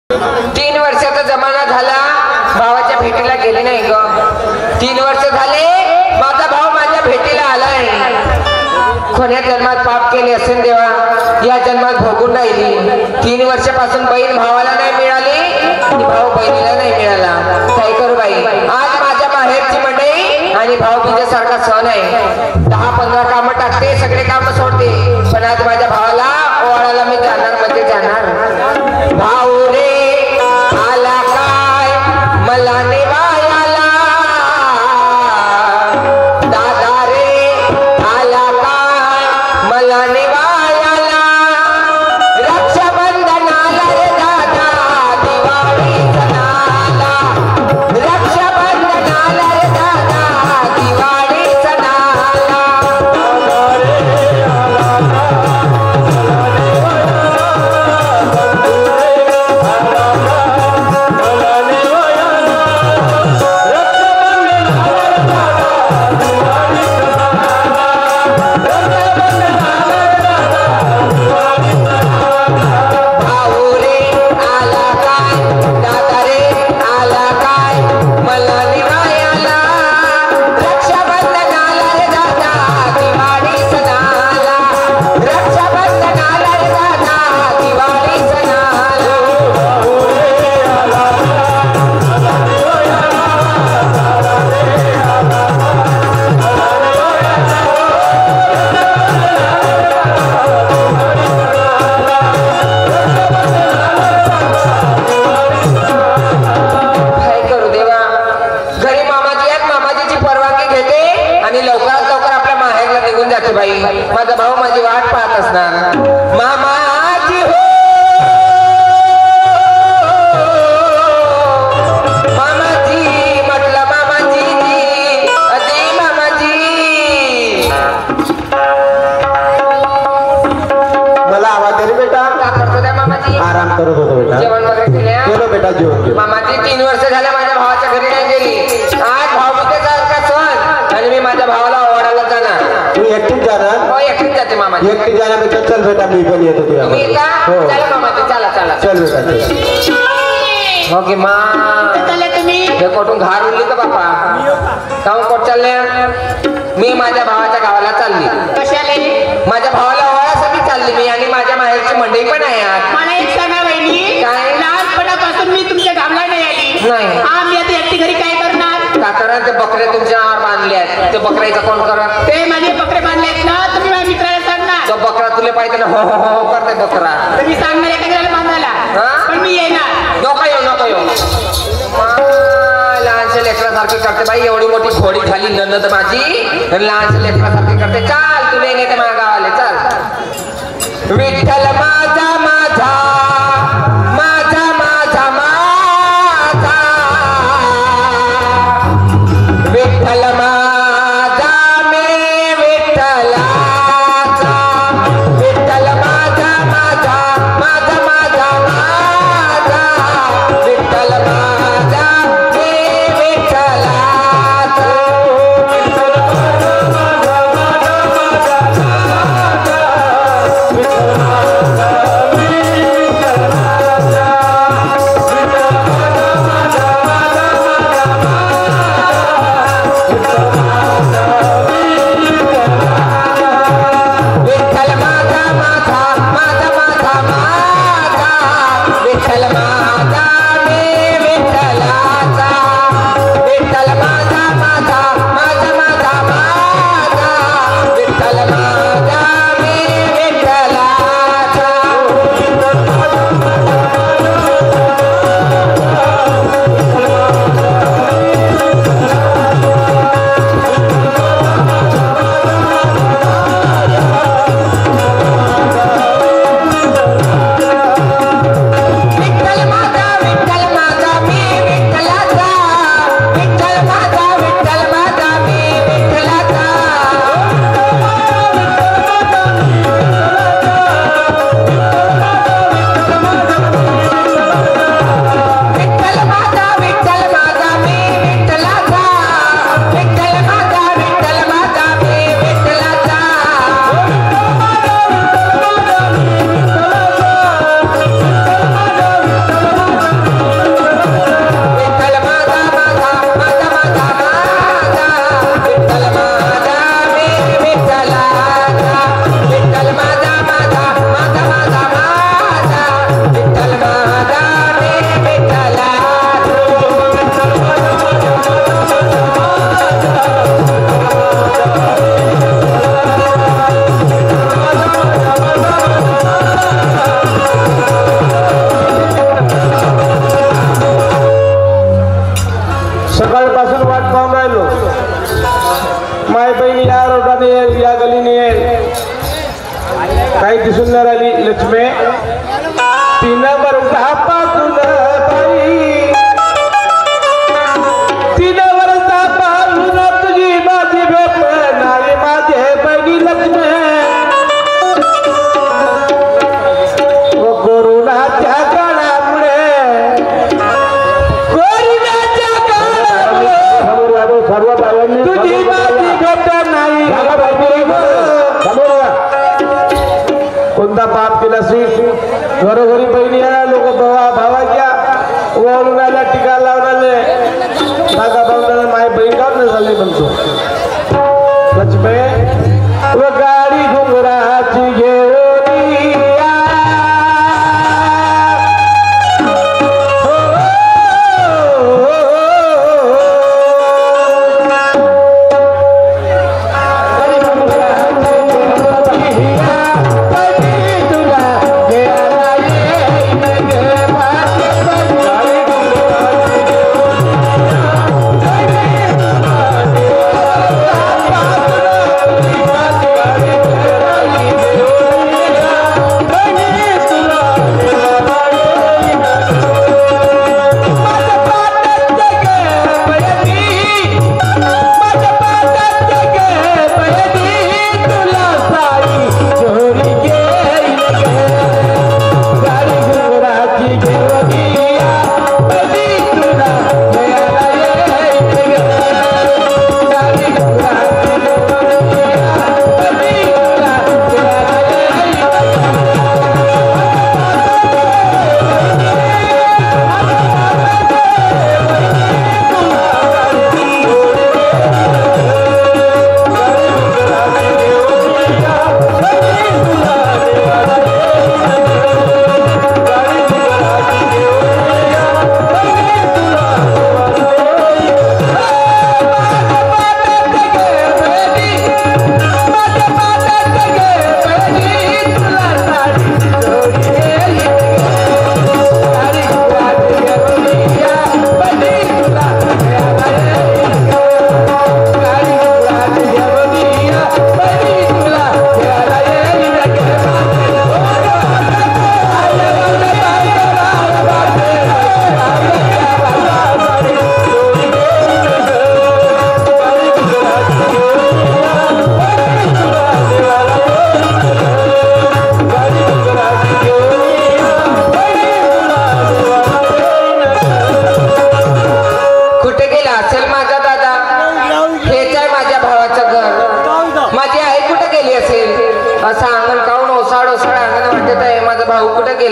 3 वर्षाचा जमाना झाला, भावाच्या भेटीला गेले नाही ग। 3 वर्ष झाले माझा भाव माझ्या भेटीला आलाय। कोण्या जन्मात पाप केले असेल देवा, या जन्मात भोगून राहिली। 3 वर्षापासून बहीण भावाला नाही मिळाली आणि भाऊ बहिणीला नाही मिळाला। काय करू बाई, आज माझ्या माहेरची मंडई आणि भाऊबीजेसारखा सण आहे। 10-15 कामं टाकते, सगळे कामं सोडते, पण आज माझ्या भावाला ओवाळायला मी जाणार म्हणजे जाणार। भाऊ रे आला काय मला नेवायाला, दादा रे आला काय मला नेवायाला, रक्षाबंधनाला रे दादा दिवाळी सणाला, रक्षाबंधनाला रे दादा दिवाळी सणाला। माझा भाऊ माझी वाट पाहत असणार। मामाजी हो मामाजी म्हटलं, मामाजी अरे मामाजी। मला आवाज दे बेटा। का करतो त्या मामाजी? आराम करत होतो बेटा। जेवण वगैरे केलं बेटा? जेवण मामाजी 3 वर्ष झाले माझ्या भावाच्या घरी नाही गेली। आज भाऊबीजेचा सण आणि मी माझ्या भावाला ओवाळायला जाणार। तू एकटीच जाणार? हो एकटीच जाते मामाजी। एकटी जाण्यापेक्षा चल बेटा मी पण येतो तुझ्या। तुम्ही येता? चला मामाजी, चला चला चल बेटा। हो की मा तुम्ही हे कोठून घार उरली का बापा? काहून कोट चालले? मी माझ्या भावाच्या गावाला चालली। कशाले? माझ्या भावाला ओवाळासाठी चालली मी, आणि माझ्या माहेरची मंडई पण आहे आज। मला एक सांगा वहिनी, काय? लहानपणापासून मी तुमच्या गावाला नाही आली। नाही। आम्ही आता एकटी घरी काय करणार? का करा, ते बकरे तुमच्या अंगावर बांधले आहेत, ते बकऱ्याचं कोण करा? ते माझे बकरे बांधले आहेत ना, तुम्ही माझ्या मित्राला सांगणार। तो बकरा तुला पाहिजे ना, हो हो हो करते बकरा। तुम्ही सांगणार एखाद्याला बांधायला, हा? पण मी येणार। नको येऊ नको येऊ। लहानशा लेकरासारखी करते बाई, एवढी मोठी घोडी खाली नंद माझी, लहानशा लेकरासारखी करते। चाल तुला नेते माझ्या गावाले, चाल। विठ्ठल माझा माझा माझा माझा माझा, विठ्ठल माझा मे विठ्ठलाचा, विठ्ठल माझा माझा माझा माझा माझा, विठ्ठल माझा मे विठ्ठलाचा, विठ्ठल माझा माझा माझा माझा, विठ्ठल माय बहिणी या रोडाने येईल या गलीने येईल काही दिसून नाही राहिली लक्ष्मी 3 वर्षापासून बाई 3 वर्षापासून तुझी माझी भेट नाही माझे बहिणी लक्ष्मी व कोरोनाच्या काळामुळे सर्व बायांनी तुझी माझी भेट नाही कोणता पाप केला श्री घरोघरी बहिणी लोक भावाच्या ओवाळून टीका लावणारे धागा बांधणारे माय बहीण काढून झाले म्हणतो लक्ष्मी व गाडी घुंगराची घेऊन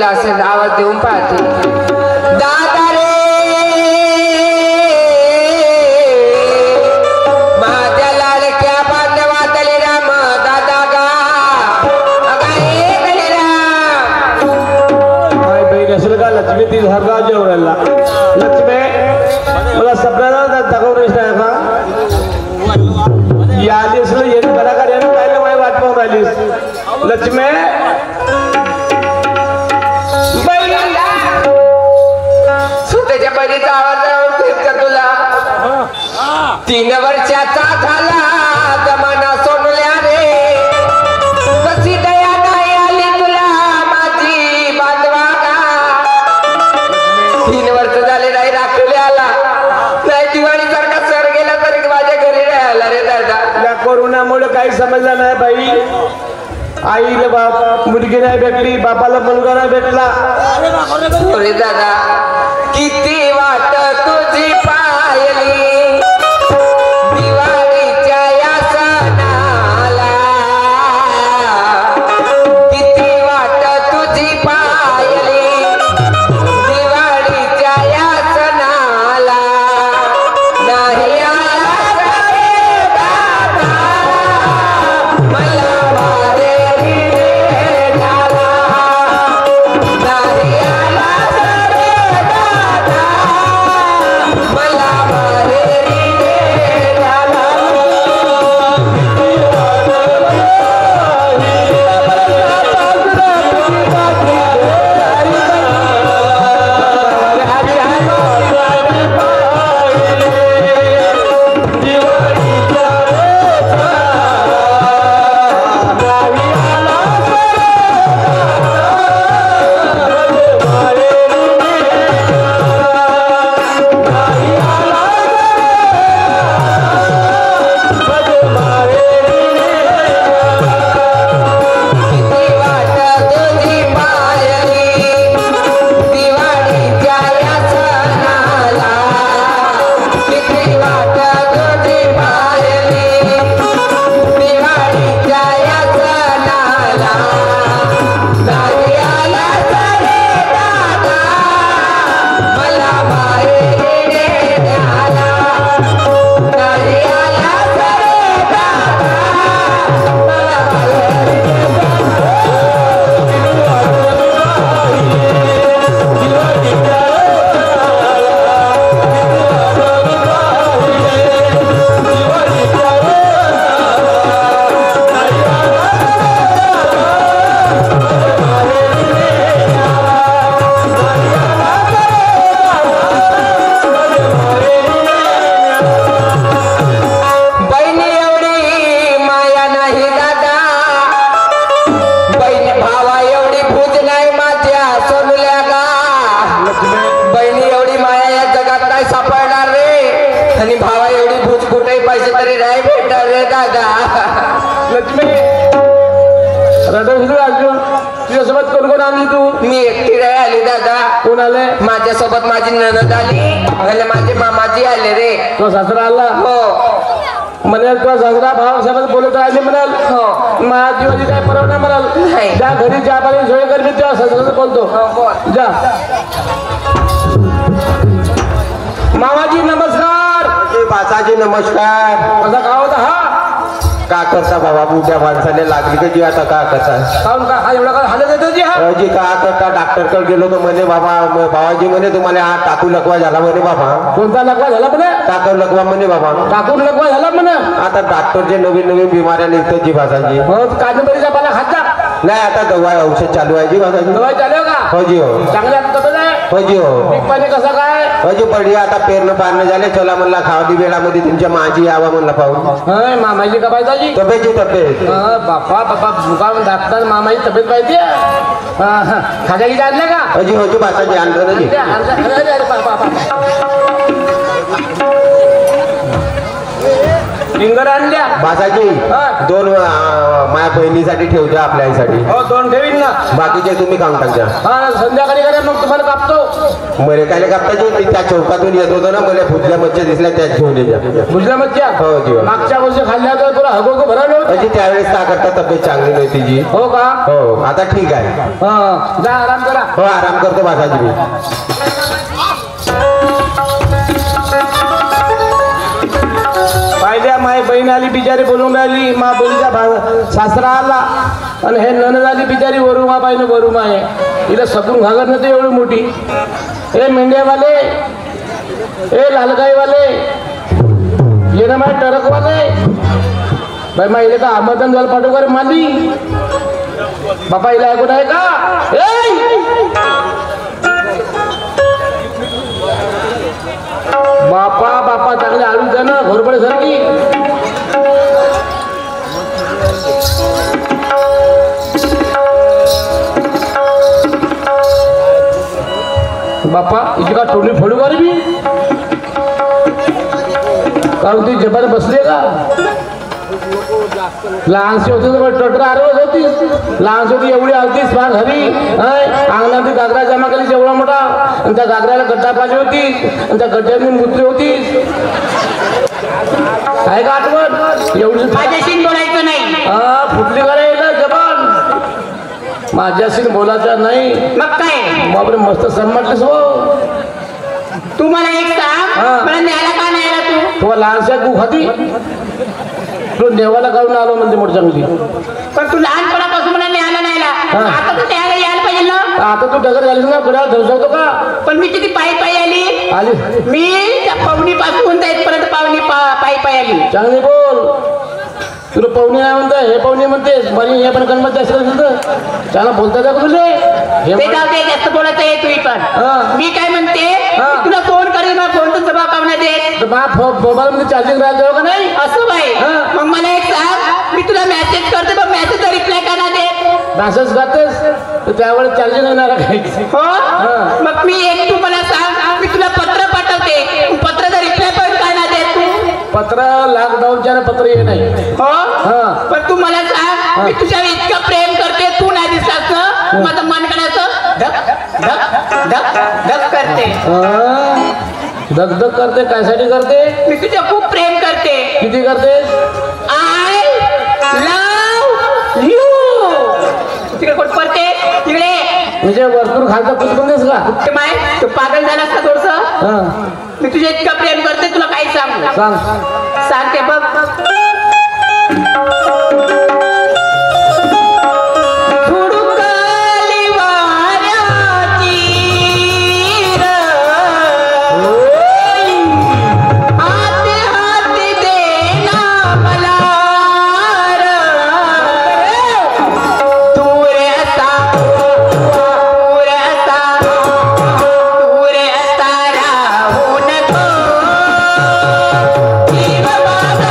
असेल आवाज देऊन पाहते दादा रे माझ्या लाडक्या बांधवातले राम दादा गा माय बहीण असेल का लक्ष्मी ती हरगाव जेवढ्याला लक्ष्मी मला सगळ्यांना दाखवून नाही का या आलीस येणे बराकार याने पाहिलं माझी वाट पाहून राहिलीस लक्ष्मी स्वतःच्या बहिणीचा आवाज का तुला 3 वर्षाचा झाला जमाना सोडल्या रे कशी दया नाही आली तुला माझी बांधवा का 3 वर्ष झाले नाही राखले आला नाही दिवाळी सारखा सर गेला तरी माझ्या घरी नाही आला रे दादा या कोरोनामुळे काही समजलं नाही बाई आईला बाप मुलगी नाही भेटली बापाला मुलगा नाही भेटला अरे दादा किती वाट तुझी पाहिली दिवाळीच्या या सणाला किती वाट तुझी पाहिली दिवाळीच्या या सणाला नाही आला रे दादा मला रे दादा. लक्ष्मी रडवशील अर्जुन. तुझ्यासोबत कोण कोण आली तू? मी एकटी नाही आली दादा. कोण आले? माझ्यासोबत माझी नणद आली आणि माझे मामाजी आले रे. तो सासरा आला. हो म्हणाल तो सासरा भावासोबत बोलत राहिले म्हणाल. हो माझी माझी काय परवाना म्हणाल. नाही. ज्या घरी ज्या पाणी सोय कर मी त्या सासऱ्याचं बोलतो. हो बोल. जा. मामाजी नमस्कार. बाचाजी नमस्कार. कसा का होता हा? का करता बाबा मोठ्या माणसाने लागली कधी आता का करता काऊन का हा एवढा काय हालत येतो जी हा? जी का करता डॉक्टरकडे गेलो तर म्हणे बाबा बाबाजी म्हणे तुम्हाला हा टाकू लकवा झाला म्हणे बाबा. कोणता लकवा झाला म्हणे? टाकू लकवा म्हणे बाबा. टाकून लकवा झाला म्हणे. आता डॉक्टरचे नवीन नवीन बिमाऱ्या निघतात जी भासाजी. हो कादंबरीचा पाला खात जा. नाही आता दवा औषध चालू आहे जी भासाजी. दवाई चालू का? हो जी हो. चांगल्या तब्येत आहे? हो जी हो. पीक पाणी कसं काय? हो जी पडली आता पेरणं पारणं झाले. चला म्हणला खावली वेळामध्ये तुमच्या माझी यावा म्हणला पाहून. हाय मामाजी का पाहिजे? तब्येतची तब्येत. बापा बापा मुकाम डॉक्टर मामाची तब्येत पाहिजे. खाजा की आणलं का? हो जी हो जी भासाजी आणलं ना जी. फिंगर आणल्या भासाजी हा. 2 माझ्या बहिणीसाठी ठेवजा आपल्या आईसाठी. हो 2 ठेवीन ना. बाकीचे तुम्ही काम टाकजा. हा संध्याकाळी करा मग तुम्हाला कापतो. मरे काय कापताची मी त्या चौकातून येत होतो ना मला फुटल्या मच्छ्या दिसल्या त्याच घेऊन येत्या. बुजल्या मच्छ्या? हो जीवा. मागच्या वर्षी खाल्ल्या तर तुला हगो भरावलं होतं. अशी त्यावेळेस का करता तब्येत चांगली नाही तिची. हो का? हो आता ठीक आहे. हा जा आराम करा. हो आराम करतो भासाजी मी. पाहिल्या माय बहीण आली बिचारी बोलून राहिली. मा बहिणीचा सासरा आला आणि हे नणद आली बिचारी वरुमा पाहिजे वरुमा आहे. हिला सपून घागत नव्हते एवढी मोठी. हे मेंढ्यावाले हे लालगाईवाले ये ना माय टरकवाले बाई मा इले का आमंत्रण झालं पाठव का रे माली. बापा हिला ऐकून आहे का? बापा बापा चांगले आळू द्या ना घोरपडे सारखी. बापा हिची का टोळी फोडू का रे मी? कारण ती जबर बसले का? लहानशी होती तर टटर आरवत होती. लहानशी होती एवढी आलतीस फार घरी. अंगणात गागरा जमा केली एवढा मोठा आणि त्या गागऱ्याला गड्डा पाहिजे होती आणि त्या गड्ड्यात मुतली होती. आहे का आठवण? एवढी माझ्याशी बोलायचं नाही. हा फुटली का रे जबान? माझ्याशी बोलायचं नाही. मग काय? बापरे मस्त समजलीस हो. तू मला एक सांग. हा. मला न्यायला का नाही आला तू? तुला लहानशा तू खाती तू देवाला काढून आलो म्हणते मोठी चांगली. पण तू लहानपणापासून मला न्यायला नाही आला. हा. आता तर न्यायला यायला पाहिजे ना. आता तू डगर झालीस ना गड्या धरसवतो का? पण मी किती पायी पायी आली. आली मी त्या पवनी पासून तर इथपर्यंत पायी पायी आली. चांगली बोल. तुला पाहुणे नाही म्हणता हे पाहुणे म्हणतेस बरी हे पण गणपती असलं त्याला बोलता का तुझे हे ते जाऊ दे जास्त बोलायचं आहे तुम्ही पण. हा. मी काय म्हणते हा. तुला फोन करेन ना फोन तर जबाब पाहुणा दे. मोबाईल मध्ये चार्जिंग राहायला जाऊ का नाही? असं बाई हा. मग मला एक सांग. मी तुला मेसेज करते पण मेसेजचा रिप्लाय का ना देत? मॅसेज करतेस तर त्यावेळेस चार्जिंग येणार काही. हो हा. मग मी एक तू मला सांग. मी तुला पत्र पाठवते. पत्राचा रिप्लाय पण का ना देत तू? पत्र लॉकडाऊनच्या पत्र ये नाही. हो हा. पण तू मला सांग. मी तुझ्यावर इतकं प्रेम करते तू नाही दिसत माझं मन करायचं धक धक धक धक करते. धगधग करते कायसाठी करते? मी तुझ्या खूप प्रेम करते. किती करतेस? I love you. तिकडे कोण पडते तिकडे? म्हणजे वरतून खालचा पुस्तकून देस का? ते माय तू पागल झालास का थोडस? हा मी तुझ्या इतकं प्रेम करते तुला काही सांग सांग. सांगते बघ. हुडकाली वाऱ्याची हाती हाती देना मला तू रे असा राहू नको जीव माझा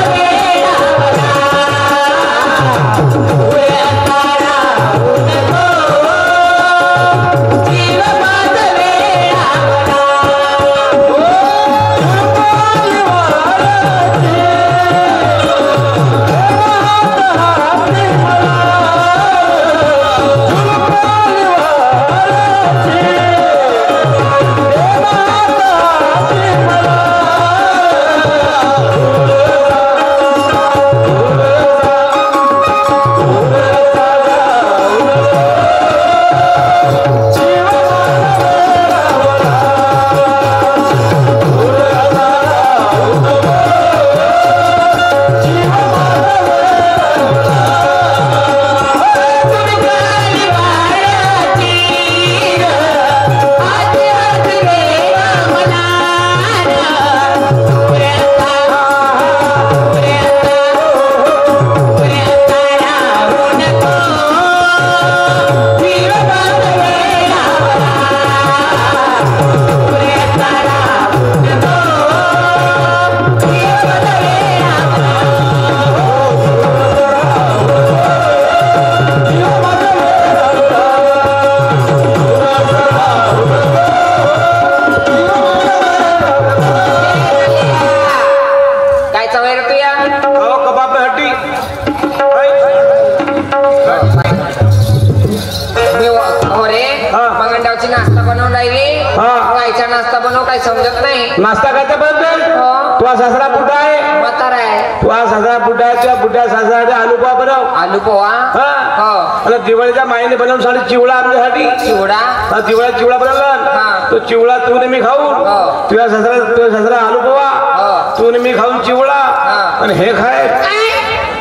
समजत नाही. नाश्ता खायचा बंद हो. तुझा सासरा बुड्ढा आहे म्हातारा आहे. तुझा सासरा बुड्ढा आहे त्या बुड्ढ्या सासरा आलू पोहा बनव. आलू पोहा. हा हो. आणि दिवाळीच्या माईने बनवून साठी चिवडा आमच्यासाठी चिवडा. दिवाळीत चिवडा बनवला हा. तो चिवडा तू मी खाऊन हो. तुझ्या सासरा आलू पोहा हो. तू मी खाऊन चिवडा हा. आणि हे खाय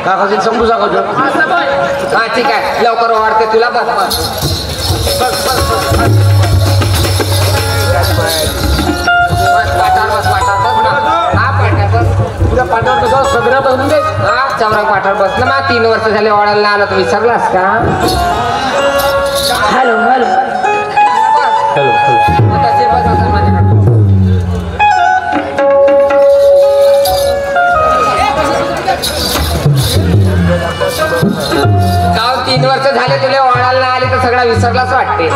का खाशील समजू सांगतो. हा ठीक आहे लवकर वाढते तुला बस बस. पाटावर बस पाटावर बस ना. हा पाटावर बस. तुझ्या पाठावर कसं सगळं बसून दे. हा चौरंग पाटावर बसलं मग 3 वर्ष झाले वाढायला आलं तर विसरलास का. हॅलो हॅलो मग तसे बस असेल माझ्याकडे. गाव 3 वर्ष झाले तुला वाढायला नाही आले तर सगळा विसरलाच वाटते.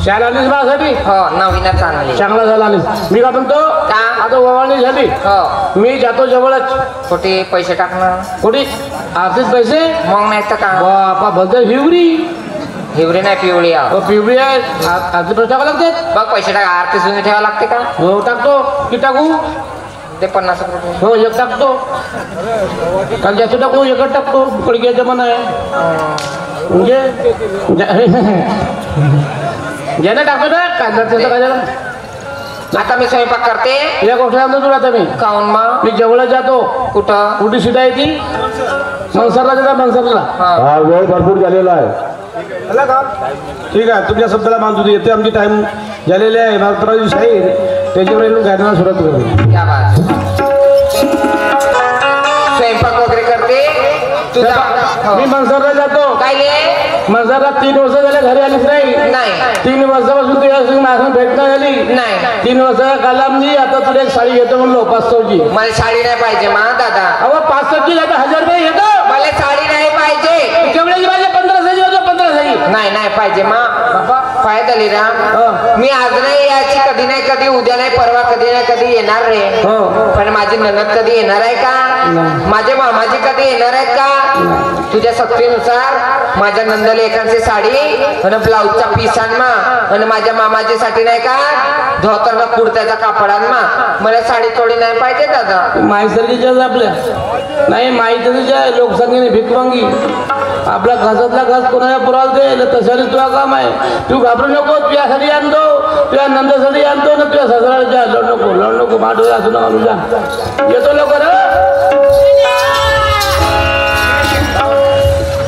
शाळा आलीस माझ्यासाठी हो नवीनच चांगली. चांगला झाला आलीस. मी का म्हणतो का? आता ओवाळणी झाली हो मी जातो जवळच. कुठे पैसे टाकणार कुठे आरतीच पैसे मग नाही तर का. बापा भलतं हिवरी हिवरी नाही पिवळी आहो. पिवळी आहे आरती पैसे टाकावं लागते. बघ पैसे टाका आरती सुनी ठेवा लागते का. हो टाकतो किती टाकू. ते 50 रुपये. हो एक टाकतो काल जास्त टाकू एकच टाकतो कडक्या जमाना आहे म्हणजे ज्याने टाकतो ना कांदा त्याचं काय झालं. आता मी स्वयंपाक करते. या गोष्टी आणतो तुला आता मी काऊन मग मी जवळ जातो. कुठं कुठे सीधा येतील मनसरला जाता मनसरला. हा वेळ भरपूर झालेला आहे. ठीक आहे तुमच्या शब्दाला मानतो येते आमची टाइम झालेले आहे. मात्र शाहीर त्याच्यावर येऊन गायनाला सुरुवात करू. क्या बात. तुझा हो. मी मनसरला जातो. काय ले मनसरला 3 वर्ष झाले घरी आलीच नाही. नाही 3 वर्षापासून तुझ्या माझं भेट नाही झाली. नाही 3 वर्षाचा कालावधी. आता तुला एक साडी घेतो म्हणलो 500ची. मला साडी नाही पाहिजे मा दादा. अहो 500ची घेतो 1000 रुपये घेतो. मला साडी नाही पाहिजे. केवढ्याची पाहिजे? 1500ची होतो 1500ची. नाही नाही पाहिजे मा बाबा फायदा झाली राम. मी आज नाही याची कधी नाही कधी उद्या नाही परवा कधी नाही कधी येणार रे. पण माझी ननद कधी येणार आहे का? माझे मामाजी कधी येणार आहेत का? तुझ्या सक्तीनुसार माझ्या नंदले एकांची साडी आणि ब्लाऊजचा पीस आणमा आणि माझ्या मामाजीसाठी नाही का धोतर कुर्त्याचा कापड आणमा. मला साडी थोडी नाही पाहिजे दादा. माईसारखीच्याच आपल्या नाही माहिती तुझ्या लोकसंख्येने भिकवांगी. आपला घासातला घास कोणाला पुरावा दे तशाने तुझा काम आहे. तू घाबरू नको. तुझ्यासाठी आणतो तुझ्या नंदासाठी आणतो ना तुझ्या ससराला लढ नको माठ असू नका तुझ्या. येतो लवकर.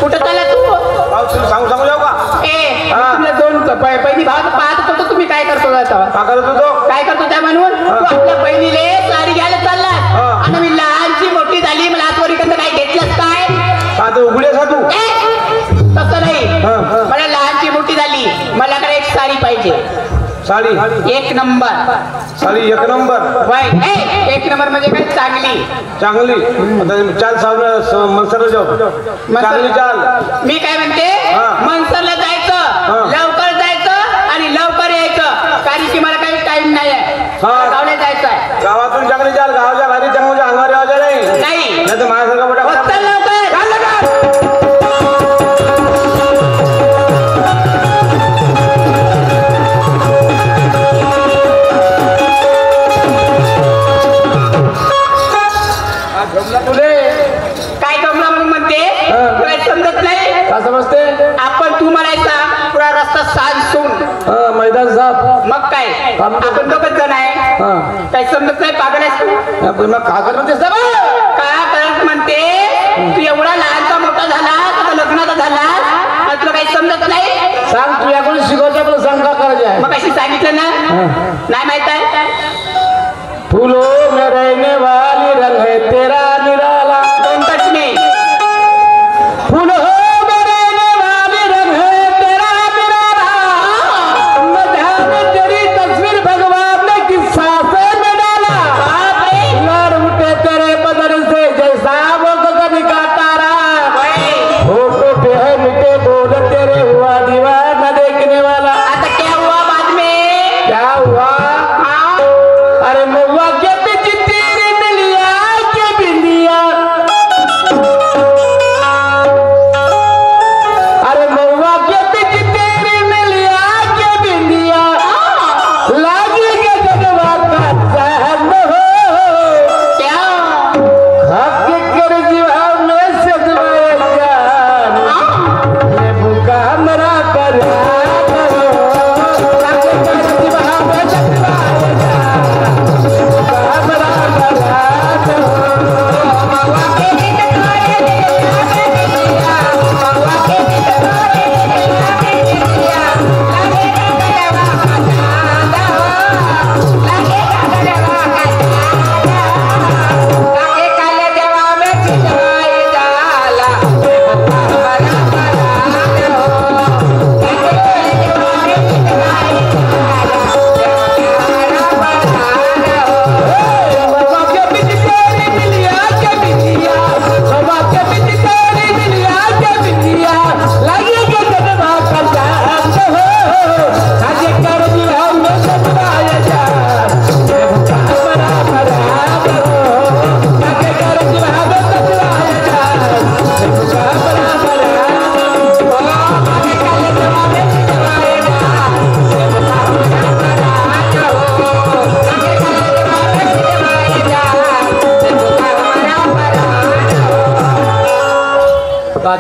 कुठं चालला तू? सांगू जाऊ का? तुला 2 पहिली भाग पाहत होतो तुम्ही काय करतो आता? का करत होतो? काय करतो त्या म्हणून तू आपल्या बहिणीले साडी घ्यायला चालला आणि मी लहानची मोठी झाली मला आजवरीपर्यंत काय घेतलंस काय? आता उघडे का तू? तसं नाही. मला लहानची मोठी झाली मला काय एक साडी पाहिजे. Sari 1 number. Sari 1 number. Y 1 number म्हणजे काय? चांगली चांगली. आता चाल साहेब मनसरला जाऊ. चांगली चाल. मी काय म्हणते मनसरला जायचं लवकर जायचं आणि लवकर यायचं कारण की मला काही टाइम नाही आहे. गावला जायचं आहे. गावातून चांगली चाल. गावाच्या घरी चांगल्या अंगावर यायचं नाही. नाही तर माझ्यासारखा मोठा चल लवकर. काय जमला म्हणून म्हणते तुला समजत नाही का समजते? आपण तू म्हणायचा पुरा रस्ता सांसून मैदान साफ. मग काय आपण दोघच जण आहे. काय समजत नाही पागल आहेस तू? मग का करत होतेस? काय करत म्हणते तू एवढा लहानचा मोठा झाला आता लग्नाचा झाला आणि तुला काही समजत नाही. सांग तुझ्याकडून शिकवतो आपलं सांग का करायचे आहे. मग अशी सांगितलं ना नाही माहित आहे. फूलों में रहने वाली रंग है तेरा निराला. Don't touch me. फूलों में रहने वाली रंग है तेरा निराला. न ध्यान तेरी तस्वीर भगवान ने किस सांसे में डाला. लड़ उठे तेरे बदन से जैसा वो गगन का तारा. होठों पे है मिटे बोल तेरे हुआ दीवाना देखने वाला. आता क्या हुआ बाद में? क्या हुआ? अरे महुआ के बीच तेरे मिलिया के बिंदिया. अरे महुआ के बीच तेरे मिलिया के बिंदिया. लागी के जनवा का सहन हो. क्या? हक कर जीवा में सजवाए जान. ये भूखा हमरा पर हक कर जीवा में सजवाए जान.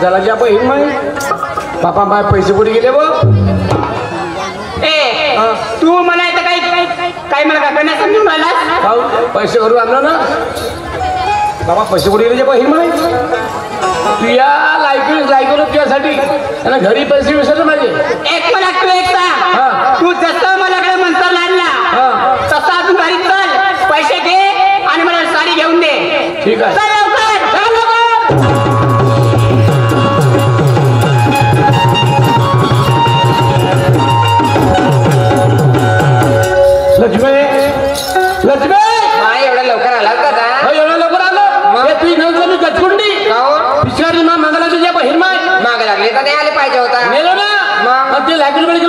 झाला की आपण हिंग माही बापा माय पैसे कुठे गेले बघ. तू म्हणायचं काही मला काय करण्यास समजून राहिला. पैसे भरून आणलं ना बाबा. पैसे कुठे गेले बघ हिंग माही. तुझ्या लायकलं तुझ्यासाठी आणि घरी पैसे विसरले माझे. एक मला तू एक सांग तू जसं माझ्याकडे मनसरला आणला तसा तू घरी चल पैसे घे आणि मला साडी घेऊन दे. ठीक आहे. चल लवकर.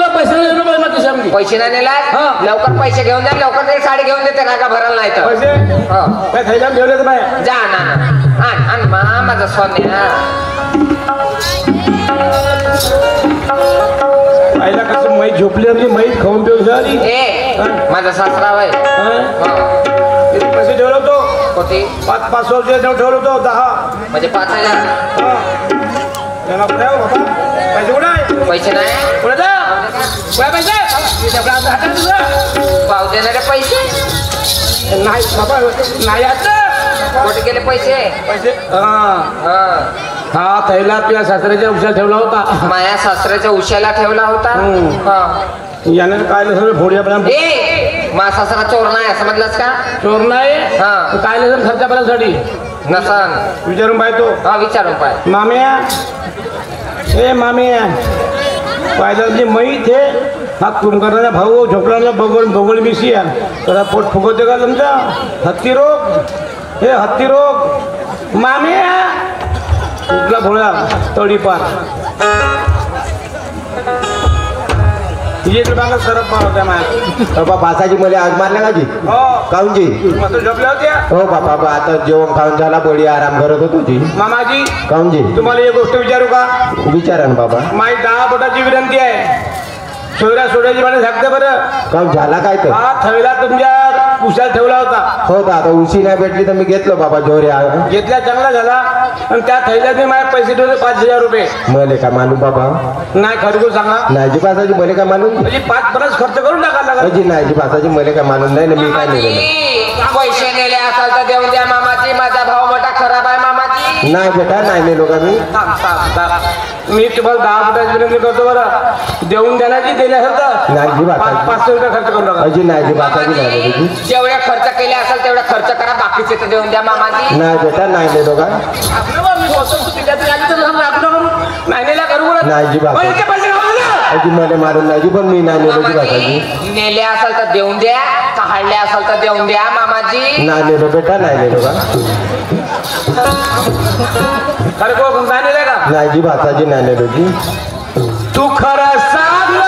तुला पैसे नाही देणार माझ्या खिशामध्ये. पैसे नाही नेला हा. लवकर पैसे घेऊन जा लवकर ते साडी घेऊन देते का भरायला नाही तर पैसे हो. काय थैल्या ठेवले तर नाही. जा ना आण माझा सोन्या आईला कसं मैत झोपली आणि मैत खाऊन पिऊन झाली. ए माझा सासरा वय किती पैसे ठेवलं होतो. कोटी 500 ठेवलं होतो 10. म्हणजे 5,000 त्याला कुठे आहे बाबा पैसे कुठे आहे. पैसे नाही कुठे जा कुठे पैसे हातात तुझं पाव देणारे पैसे नाही बाबा नाही आता कुठे गेले पैसे पैसे हा हा थैला तुझ्या सासऱ्याच्या उशाला ठेवला होता. माया सासऱ्याच्या उशाला ठेवला होता हा. याने काय सगळं फोडूया ए मा सासरा चोर नाही समजलास का. चोर नाही हा. काय सर खर्चा करायसाठी नसन विचारून पाहतो. हा विचारून पाय माम्या ए माम्या पायदाची मैत हे हा कुंभाराचा भाऊ झोपला बगोल मिशी आहे त्याला पोट फुगवते का तुमचा. हत्ती रोग हे हत्ती रोग माम्या कुठला भोळा तडीपार ये मागा सरप होत्या माझ्या. बाबा बासाजी मला आज मारल्या का जी हो काऊन जी मस्त झोपल्या होत्या. हो बाबा आता जेवण खाऊन झाला बडी आराम करत होतो जी. मामाजी काऊन जी तुम्हाला एक गोष्ट विचारू का. विचारा ना बाबा. माझी 10 बोटाची विनंती आहे. सोड्याची मला सांगते बरं. काऊन झाला काय तर. हा थैला तुमच्या उशाला ठेवला होता. हो तर आता उशी नाही भेटली तर मी घेतलं बाबा जोऱ्या. घेतल्या चांगला झाला आणि त्या थैल्याने माझे पैसे ठेवले 5,000 रुपये. मले का मालूम बाबा. नाही खरगूर सांगा नाजी बासाजी मले काय मालूम. म्हणजे 5-5 खर्च करून टाकायला लागला. अजी नाजी बासाजी मले काय मालूम नाही ना मी काय नेलं पैसे नेले असाल तर देऊन द्या मामाजी माझा भाऊ मोठा खराब आहे मामाजी. नाही बेटा नाही नेलो का मी. मी तुम्हाला 10 फुटाची विनंती करतो बरं. देऊन द्या ना की दिल्यासारखं नाजी बासाजी 500 रुपये खर्च करून टाका. अजी नाजी बासाजी नाही नेलो की. जेवढे खर्च केले असेल तेवढा खर्च करा बाकीचे तर देऊन द्या मामाजी. नाही बेटा नाही नेलो का. नाही नेला करू बरं. नाजी बासाजी इतके पैसे घालून द्या. अजी मला मारून नाजी पण मी नाही नेलो की बासाजी. नेले असाल तर देऊन द्या काढले असाल तर देऊन द्या मामाजी. नाही नेलो बेटा नाही नेलो का. खरं को नाही नेला का. नाजी बासाजी नाही नेलो की. तू खरं सांग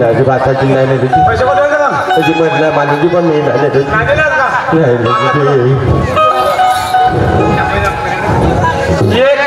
नाजी बासाजी नाही नेलो की. पैसे कोण द्यायचं का. अजी म्हटलं मालूजी पण मी नाही नेलो की. नाही देणार का. नाही नेलो की. एक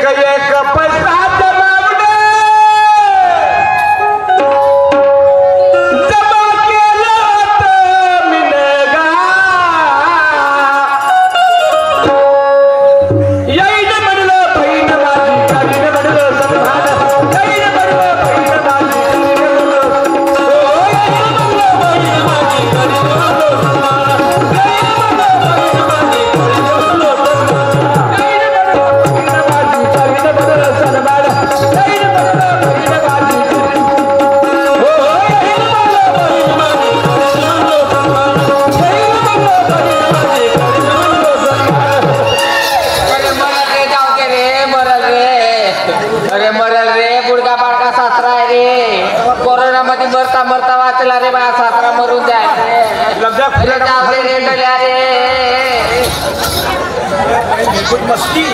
पैसा मरता वाचला रे बा सासरा मरून जाय मस्ती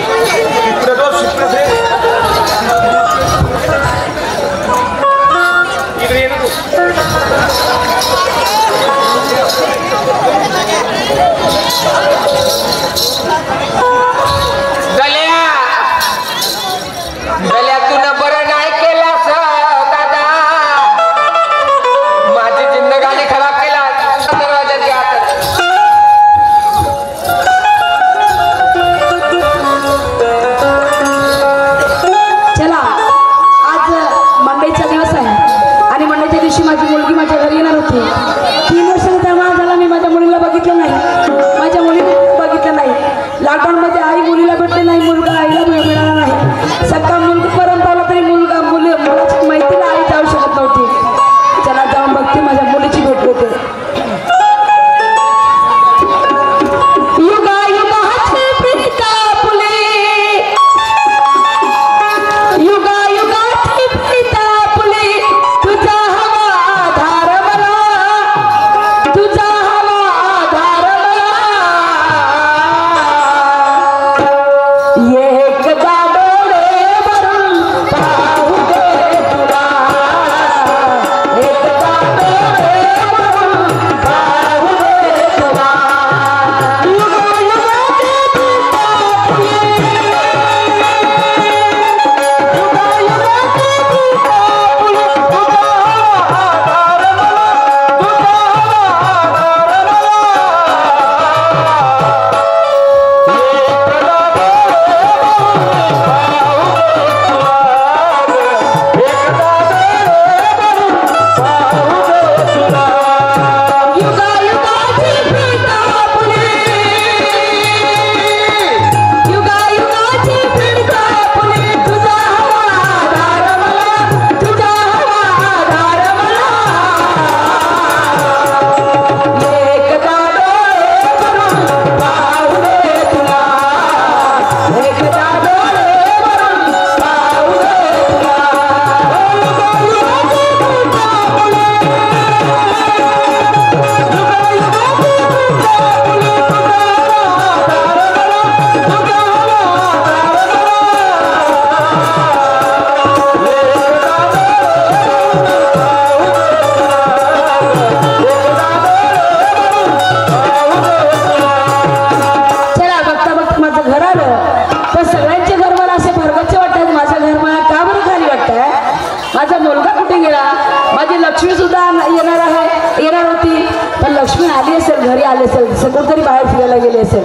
असेल कुठतरी बाहेर फिरायला गेली असेल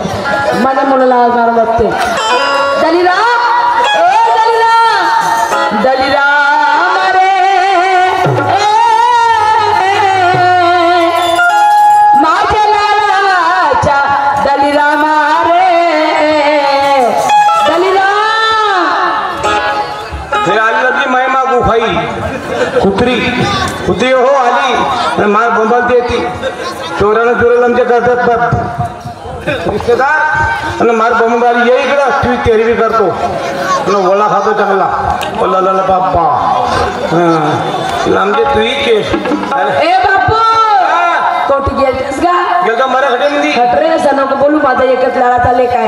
माझ्या मुलाला आज मारून बघते दलिरा दलिरा कुत्री हो आली मार बोंबालती येते चोराला आमच्या करतात रिश्तेदार आणि मार बोंबाली ये इकडं ती तेरवी करतो वळा खातो चांगला बाप्पा आमचे तुही केस ए बापू कोटी गेलतेस का गेलतो मराठी खटरे असं नको बोलू माझा एकच लाडा चालले काय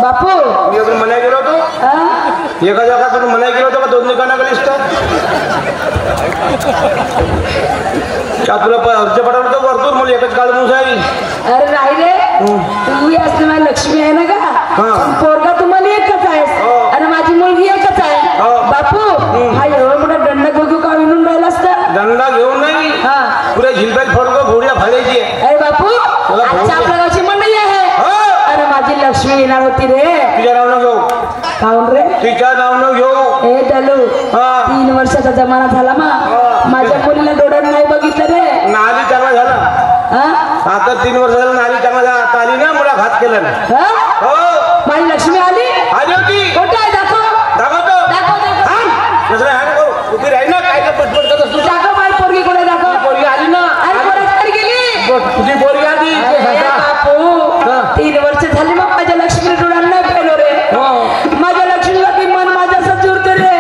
बापू मी इकडून मनाय गेलो होतो एका जागा मनाय गेलो होतो का 2 दुकाना गेलीस का तुला अर्ज पाठवलं तर वरतून मला एकच काळ मुसाई अरे नाही रे तू असं माझी लक्ष्मी आहे ना का पोरगा तुम्हाला एकच आहे आणि माझी मुलगी एकच आहे बापू हा एवढा मोठा दंड घेऊ का विणून राहिला असता दंडा घेऊन नाही पुऱ्या झिलब्यात फडको घोड्या फाडायची अरे बापू आजच्या आपल्या गावची मंडळी आहे अरे माझी लक्ष्मी येणार होती रे तुझ्या नाव घेऊ काऊन रे तिच्या नाव घेऊ ए डलू 3 वर्षाचा जमाना झाला माझ्या मुलीला डोळ्यात नाही बघितलं रे नाली चांगला झाला आता 3 वर्ष झालं नाली चांगला झाला आता आली ना मला घात केला हो माझी लक्ष्मी आली होती कुठे आहे दाखवतो उभी राही ना काय पटपट करत असतो दाखव माझी पोरगी कुठे दाखव पोरगी आली ना अरे कोणाकडे गेली तुझी पोरगी आली बापू 3 वर्ष झाली मग माझ्या लक्ष्मी डोळ्यात नाही पेलो रे माझ्या लक्ष्मीला ती मन माझ्या असं जुळते रे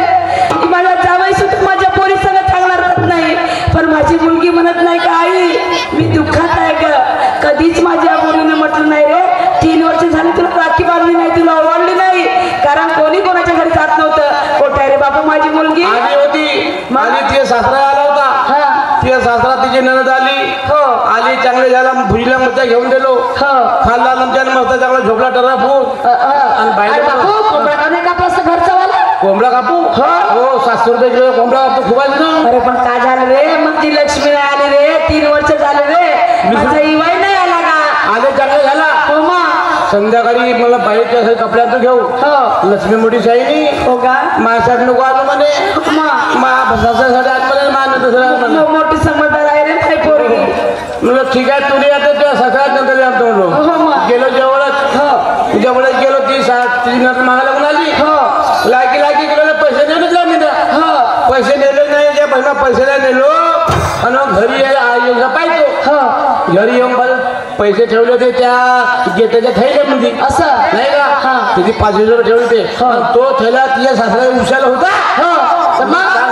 माझ्या जावई सुद्धा माझ्या पोरी सगळं चांगला राहत नाही पण माझी मुलगी म्हणत नाही का आई मी दुःखात आहे ग कधीच माझ्या मुलीने म्हटलं नाही रे 3 वर्ष झाली तुला राखी बांधली नाही तुला ओवाळली नाही कारण कोणी कोणाच्या घरी जात नव्हतं कोठे रे बाबा माझी मुलगी आली होती माझी तिचा सासरा आला होता तिचा सासरा तिची नणद आली आली चांगले झाला भुजीला मरचा घेऊन दिलो खाल्ला आमच्या मस्त चांगला झोपला टरा फूट आणि घरचा वाला कोंबडा कापू हो 700 रुपये किलो कोंबडा कापतो खूप आली ना अरे पण काय झालं रे मग ती लक्ष्मी नाही आली रे 3 वर्ष झाले रे माझा इवाई नाही आला का आले चांगले झाला हो मा संध्याकाळी मला बाहेरच्या कपड्यात घेऊ लक्ष्मी मोठी शाही हो का माझ्यासाठी नको आलो म्हणे सासऱ्यासाठी आज म्हणे मान मोठी समजदार आहे रे नाही पोरगी म्हणलं ठीक आहे तुम्ही आता तुझ्या सासऱ्यात नंतर आणतो म्हणलो गेलो जेवढच जेवढच गेलो ती नंतर मागायला लागून आली लायकी गेलो पैसे नेलेच मी पैसे नेले नाही त्या बहिणा पैसे नाही नेलो आणि घरी यायला पाहिजे घरी येऊन पैसे ठेवले होते त्या गेटाच्या थैल्यामध्ये असं नाही का तिथे 500 रुपये ठेवले होते तो थैला तिच्या सासऱ्या उशाला होता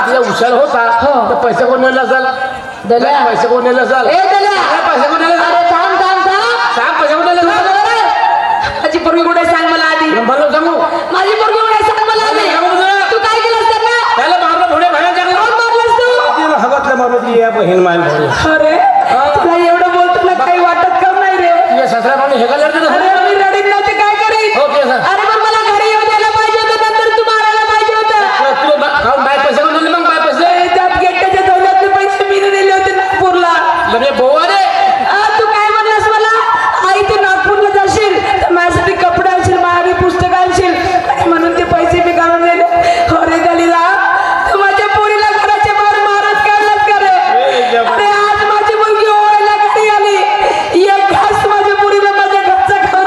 तिच्या उशाला होता तर पैसे कोण नेला असाल पैसे कोण नेले असाल पैसे कोण नेले सांग पैसे कोण नेले माझी पोरगी कुठे सांग मला आधी मला सांगू माझी पोरगी कुठे सांग मला आधी तू काय केलंस त्यांना त्याला मारलं थोडे भाड्या मारलंस तू हवतल्या मारलं या बहीण मायल अरे तुला एवढं बोलतो ना काही वाटत का नाही रे तुझ्या सासऱ्या पाणी हे अरे मी रडीत नव्हते काय करीन अरे पण मला घरी येऊ द्यायला पाहिजे होतं नंतर तू मारायला पाहिजे होतं तुला बाय पैसे कोण दिले मग बाय पैसे त्यात गेटच्या दौलतले पैसे मी दिले होते नागपूरला बोवा रे तू काय म्हणलास मला आई तू नागपूरला जाशील तर माझ्यासाठी कपडे आणशील माझ्यासाठी पुस्तक आणशील आणि म्हणून ते पैसे मी काढून दिले अरे दलिला तू माझ्या पोरीला घराच्या बाहेर मारत काढलास का रे अरे आज माझी मुलगी ओळायला घरी आली एक घास माझ्या पोरीला माझ्या घरचा खाऊ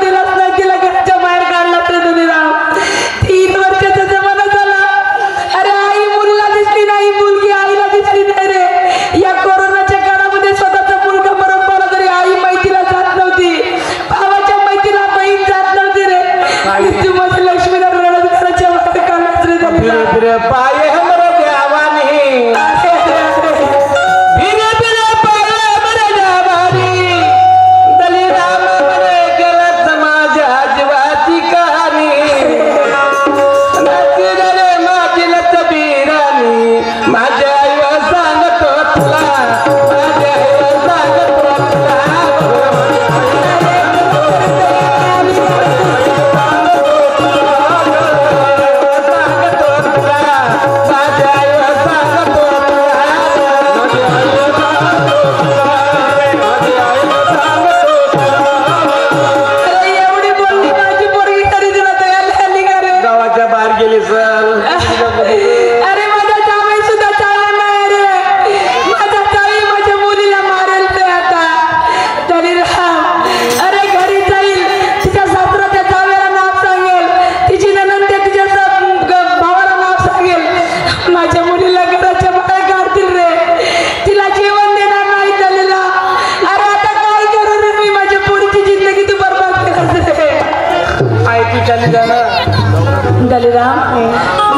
दलिराम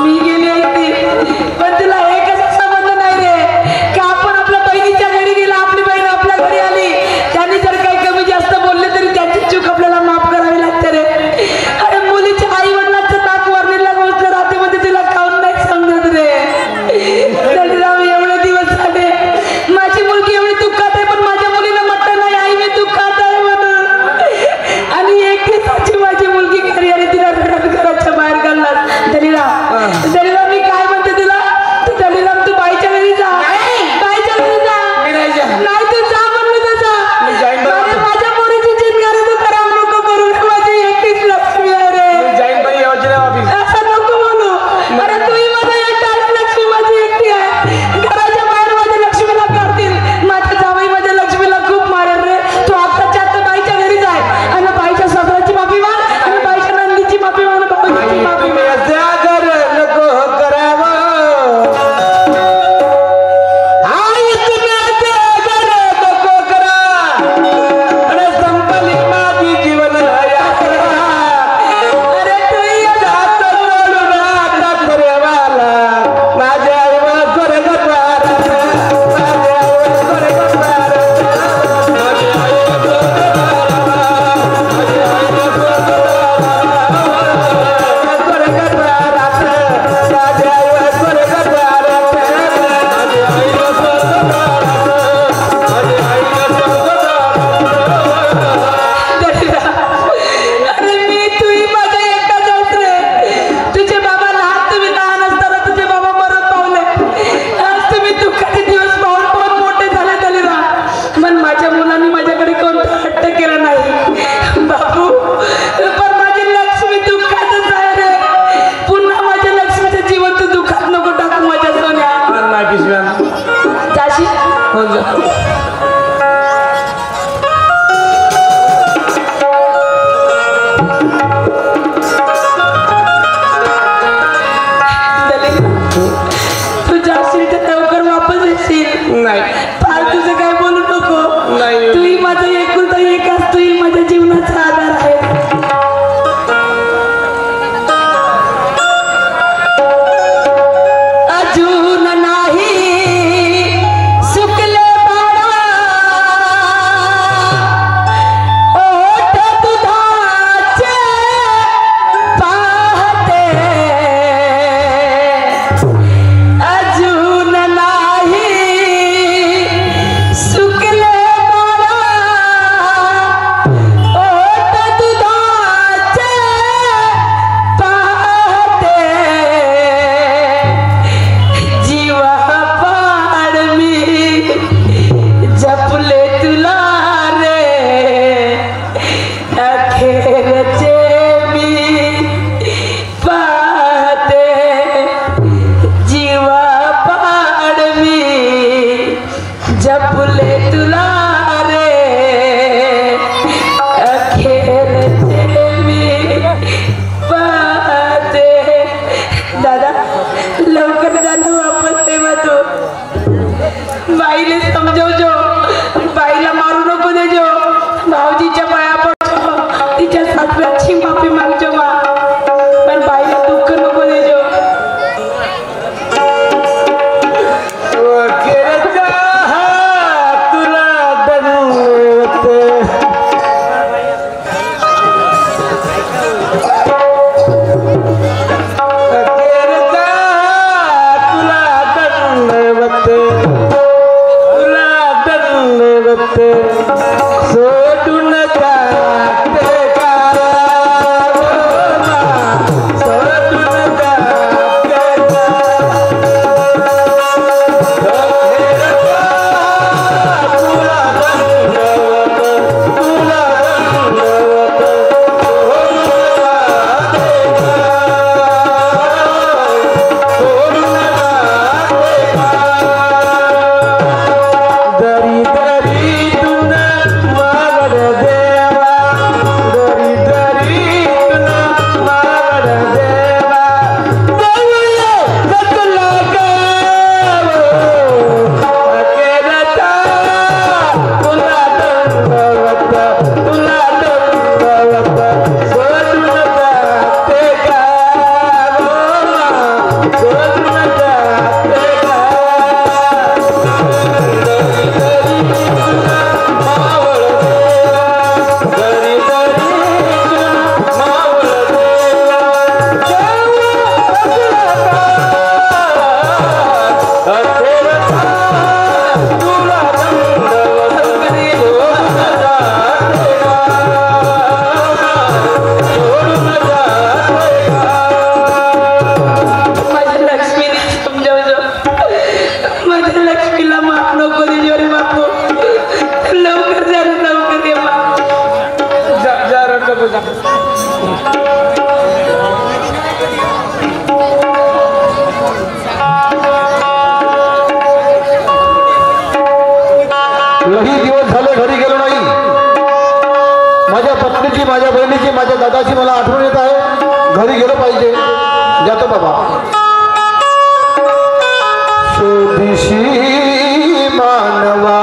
मी गेली होती पण तुला एकच संबंध नाही रे का आपण आपल्या बहिणीच्या घरी गेला आपली बहीण आपल्या घरी आली त्यांनी जर काही कमी जास्त बोलले तरी त्याची चूक आपल्याला माफ करावी लागते रे अरे मुलीच्या आई वडिलांचं ताक वर्णीला गोष्ट राहते मध्ये तुला काऊन नाही समजत रे दलिराम एवढे दिवस झाले माझी मुलगी एवढी दुःखात आहे पण माझ्या मुलीनं म्हटलं नाही आई मी दुःखात आहे म्हणून आणि एक दिवसाची माझी मुलगी घरी आली तिला रडत घराच्या बाहेर काढला दलिराम मी काय म्हणते तुला तू दलिराम तू बाईच्या घरी जा बाईच्या घरी जा नाही तू जा म्हणलं तसा माझ्या पोरीची चिंगारी तू खराब नको करू माझी एकटीच लक्ष्मी आहे रे असं नको म्हणू अरे तूही माझा एकटा लक्ष्मी माझी एकटी आहे घराच्या बाहेर माझ्या लक्ष्मीला काढतील माझ्या जावई माझ्या लक्ष्मीला खूप मारेल रे तू आत्ताच्या आत्ता बाईच्या घरी जाय आणि बाईच्या सासऱ्याची माफी माग आणि बाईच्या नंदीची माफी माग भाऊजीची माफी माग लई दिवस झाले घरी गेलो नाही. माझ्या पत्नीची, माझ्या बहिणीची, माझ्या दादाची मला आठवण येत आहे. घरी गेलो पाहिजे. जातो बाबा. शोधिशी मानवा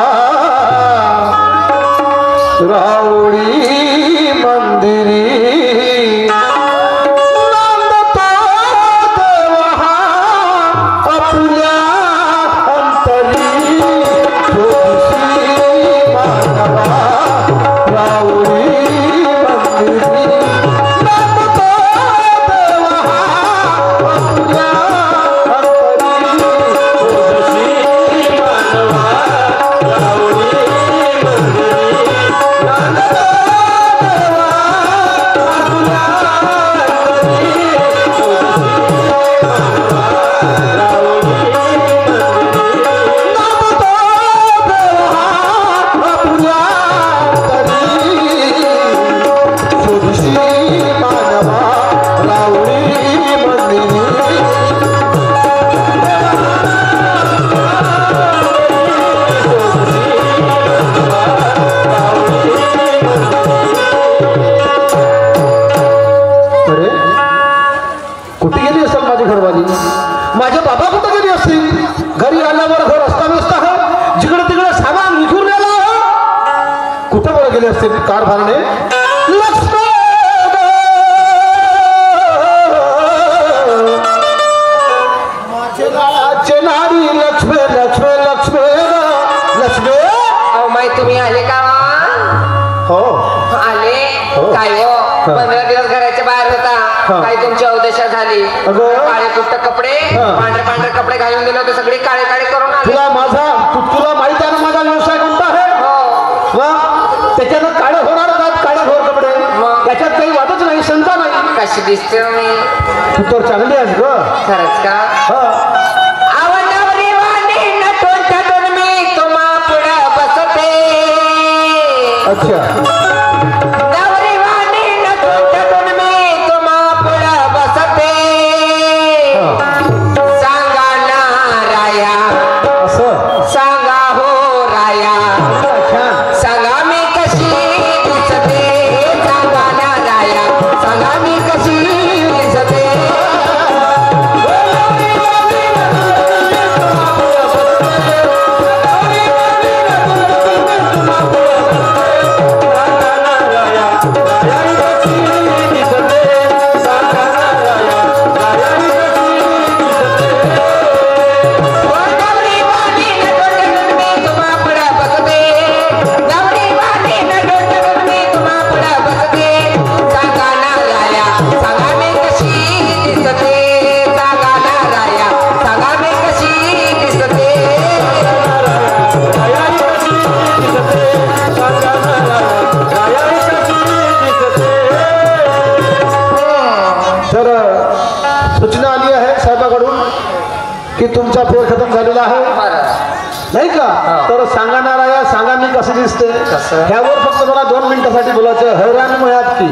रावळी मंदिरी नांदतो देवा आपल्या अंतरी. शोधिशी मानवा रावळी मंदिरी नांदतो देवा आपल्या माझे बाबा कुठे गेली असतील. घरी आल्यावर घर अस्ताव्यस्त आहे. जिकडे तिकडे सामान विखून गेला आहे. कुठे बरं गेले असतील कारभारने. लक्ष्मी माझे नारी लक्ष्मी लक्ष्मी लक्ष्मी लक्ष्मी. अहो माई तुम्ही आले का? हो आले. हो. काय हो 15 दिवस घराच्या बाहेर होता. काय तुमची अवदशा झाली. काळे कुट्ट कपडे, पांढरे पांढरे कपडे घालून दिले होते. सगळे काळे काळे करून आले. तुला माहित आहे ना माझा व्यवसाय कोणता आहे. हो त्याच्यानं काळे होणार आहेत. काळे होर कपडे. त्याच्यात काही वाटच नाही, शंका नाही. कशी दिसते हो मी. तू तर चांगली आहेस ग. खरंच का? आवडवरी वाणी नटून थटून मी तुम्हा पुढं बसते. अच्छा. नवरी वाणी नटून थटून मी तुम्हा पुढं बसते. सांगा ना राया, असं सांगा हो राया, सांगा मी कशी दिसते. सांगा ना राया, सांगा मी कशी दिसते. सूचना आली आहे साहेबाकडून की तुमचा फेर खतम झालेला आहे नाही का. तर सांगा ना राया, सांगा मी कसं दिसते. ह्यावर फक्त मला 2 मिनिटासाठी बोलायचं. हैराण मयात की